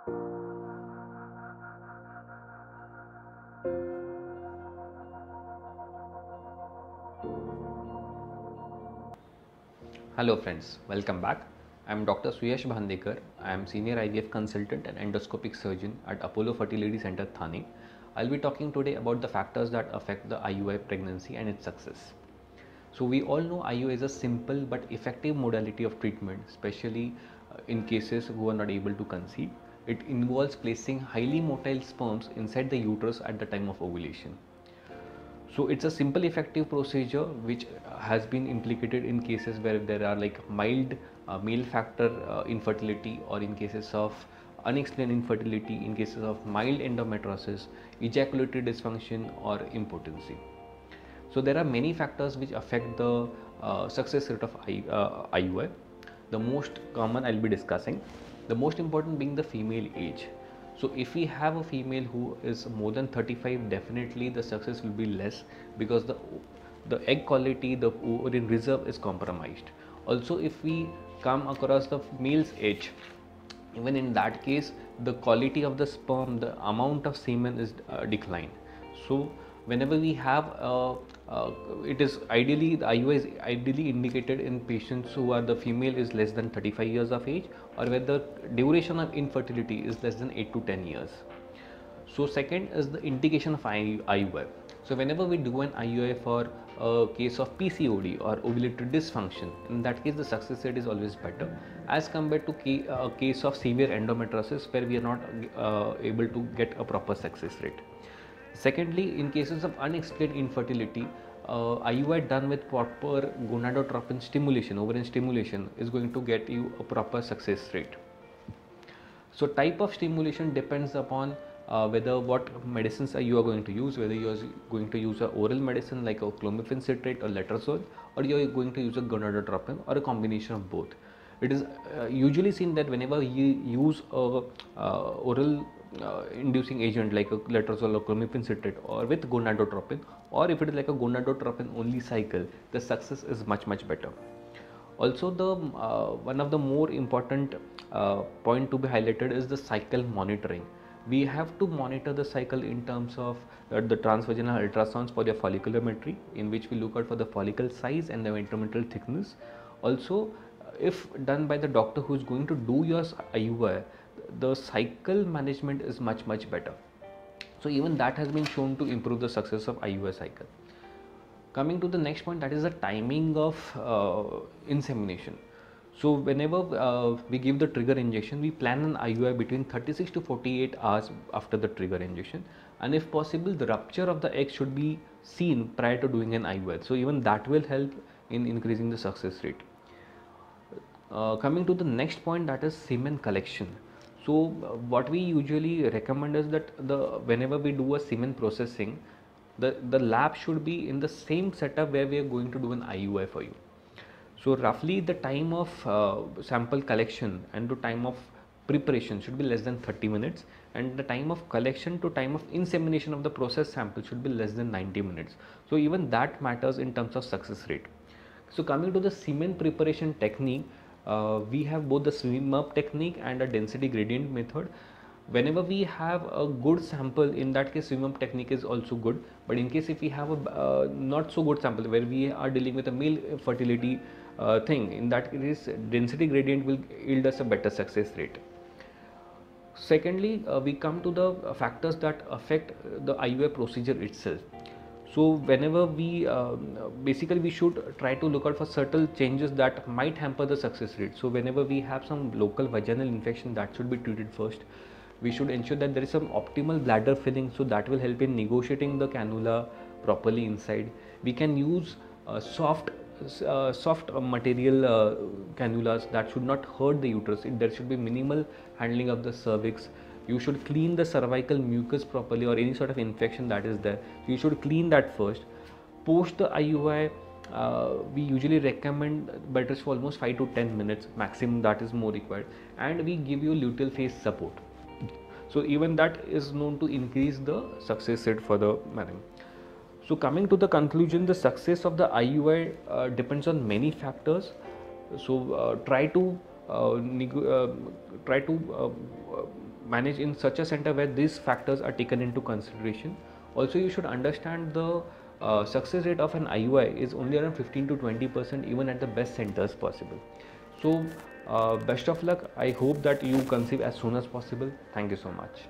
Hello friends, welcome back. I am Dr. Suyash Bhandekar. I am Senior IVF Consultant and Endoscopic Surgeon at Apollo Fertility Center, Thane. I'll be talking today about the factors that affect the IUI pregnancy and its success. So we all know IUI is a simple but effective modality of treatment, especially in cases who are not able to conceive. It involves placing highly motile sperms inside the uterus at the time of ovulation. So it's a simple effective procedure which has been implicated in cases where there are like mild male factor infertility, or in cases of unexplained infertility, in cases of mild endometriosis, ejaculatory dysfunction or impotency. So there are many factors which affect the success rate of IUI. The most common I'll be discussing, the most important being the female age. So if we have a female who is more than 35, definitely the success will be less, because the egg quality, the ovarian reserve is compromised. Also, if we come across the male's age, even in that case the quality of the sperm, the amount of semen is declined. So whenever we have it is ideally, the IUI is ideally indicated in patients who are, the female is less than 35 years of age, or where the duration of infertility is less than 8 to 10 years. So second is the indication of IUI. So whenever we do an IUI for a case of PCOD or ovulatory dysfunction, in that case the success rate is always better as compared to a case of severe endometriosis, where we are not able to get a proper success rate. Secondly, in cases of unexplained infertility, IUI done with proper gonadotropin stimulation, ovarian stimulation, is going to get you a proper success rate. So type of stimulation depends upon whether what medicines you are going to use, whether you are going to use an oral medicine like a clomiphene citrate or letrozole, or you are going to use a gonadotropin, or a combination of both. It is usually seen that whenever you use a oral inducing agent like a letrozole or clomiphene citrate, or with gonadotropin, or if it is like a gonadotropin only cycle, the success is much better. Also, the one of the more important point to be highlighted is the cycle monitoring. We have to monitor the cycle in terms of the transvaginal ultrasounds for their folliculometry, in which we look out for the follicle size and the ventrometrial thickness. Also, if done by the doctor who is going to do your IUI, the cycle management is much better. So even that has been shown to improve the success of IUI cycle. Coming to the next point, that is the timing of insemination. So whenever we give the trigger injection, we plan an IUI between 36 to 48 hours after the trigger injection, and if possible the rupture of the egg should be seen prior to doing an IUI. So even that will help in increasing the success rate. Coming to the next point, that is semen collection. So what we usually recommend is that whenever we do a semen processing, the lab should be in the same setup where we are going to do an IUI for you. So roughly the time of sample collection and the time of preparation should be less than 30 minutes, and the time of collection to time of insemination of the processed sample should be less than 90 minutes. So even that matters in terms of success rate. So coming to the semen preparation technique, we have both the swim up technique and a density gradient method. Whenever we have a good sample, in that case swim up technique is also good, but in case if we have a not so good sample where we are dealing with a male fertility thing, in that case density gradient will yield us a better success rate. Secondly, we come to the factors that affect the IUI procedure itself. So whenever we basically we should try to look out for certain changes that might hamper the success rate. So whenever we have some local vaginal infection, that should be treated first. We should ensure that there is some optimal bladder filling, so that will help in negotiating the cannula properly inside. We can use soft material cannulas that should not hurt the uterus. There should be minimal handling of the cervix. You should clean the cervical mucus properly, or any sort of infection that is there. So you should clean that first. Post the IUI, we usually recommend bed rest for almost 5 to 10 minutes maximum, that is more required, and we give you luteal phase support. So even that is known to increase the success rate for the marriage. So coming to the conclusion, the success of the IUI depends on many factors. So try to manage in such a center where these factors are taken into consideration. Also, you should understand the success rate of an IUI is only around 15 to 20% even at the best centers possible. So best of luck. I hope that you conceive as soon as possible. Thank you so much.